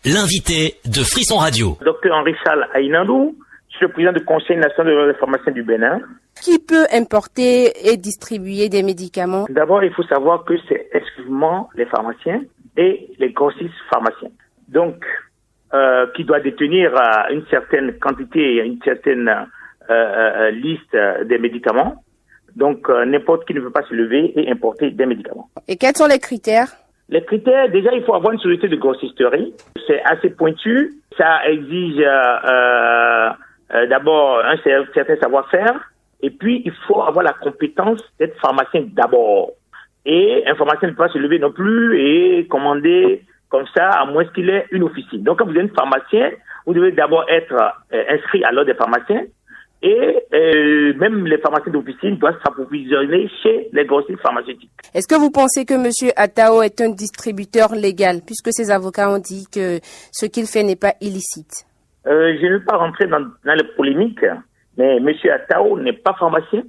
L'invité de Frisson Radio. Docteur Henri Charles Aïnandou, je suis le président du Conseil national des pharmaciens du Bénin. Qui peut importer et distribuer des médicaments? D'abord, il faut savoir que c'est exclusivement les pharmaciens et les grossistes pharmaciens. Donc, qui doit détenir une certaine quantité, une certaine liste des médicaments. Donc, n'importe qui ne peut pas se lever et importer des médicaments. Et quels sont les critères? Les critères, déjà, il faut avoir une société de grossisterie. C'est assez pointu. Ça exige d'abord un certain savoir-faire. Et puis, il faut avoir la compétence d'être pharmacien d'abord. Et un pharmacien ne peut pas se lever non plus et commander comme ça, à moins qu'il ait une officine. Donc, quand vous êtes pharmacien, vous devez d'abord être inscrit à l'ordre des pharmaciens. Et même les pharmaciens d'officine doivent s'approvisionner chez les grossistes pharmaceutiques. Est-ce que vous pensez que M. Atao est un distributeur légal, puisque ses avocats ont dit que ce qu'il fait n'est pas illicite? Je ne vais pas rentrer dans les polémiques, mais M. Atao n'est pas pharmacien.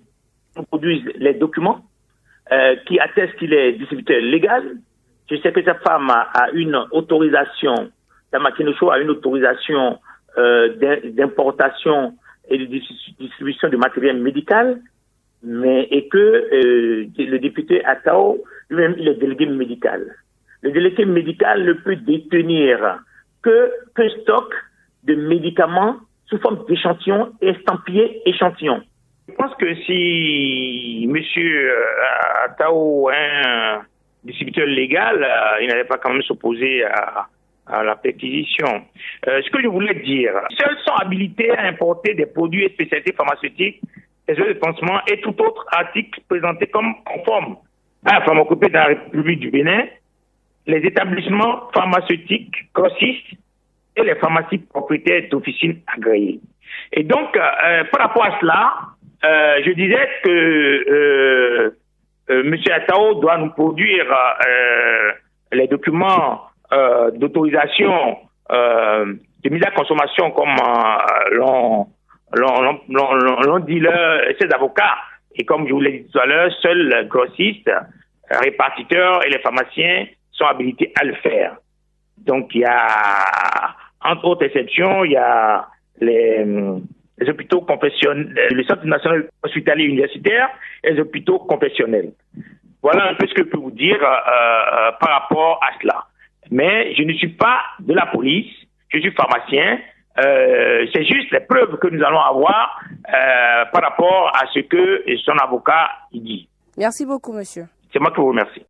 Nous produisons les documents qui attestent qu'il est distributeur légal. Je sais que sa femme a une autorisation, la Makinocho a une autorisation d'importation et de distribution de matériel médical, et que le député Atao, lui-même, il est délégué médical. Le délégué médical ne peut détenir que stock de médicaments sous forme d'échantillons, estampillés échantillons. Je pense que si M. Atao est un distributeur légal, il n'allait pas quand même s'opposer à la perquisition. Ce que je voulais dire, seuls sont habilités à importer des produits et spécialités pharmaceutiques, des oeufs de pansement et tout autre article présenté comme conforme à la pharmacopée de la République du Bénin, les établissements pharmaceutiques grossistes et les pharmacies propriétaires d'officines agréées. Et donc, par rapport à cela, je disais que M. Atao doit nous produire les documents d'autorisation de mise à consommation comme l'ont dit ses avocats. Et comme je vous l'ai dit tout à l'heure, seuls les grossistes, répartiteurs et les pharmaciens sont habilités à le faire. Donc il y a, entre autres exceptions, il y a les hôpitaux confessionnels, le Centre national hospitalier universitaire et les hôpitaux confessionnels. Voilà un peu ce que je peux vous dire par rapport à cela. Mais je ne suis pas de la police, je suis pharmacien. C'est juste les preuves que nous allons avoir par rapport à ce que son avocat dit. Merci beaucoup, monsieur. C'est moi qui vous remercie.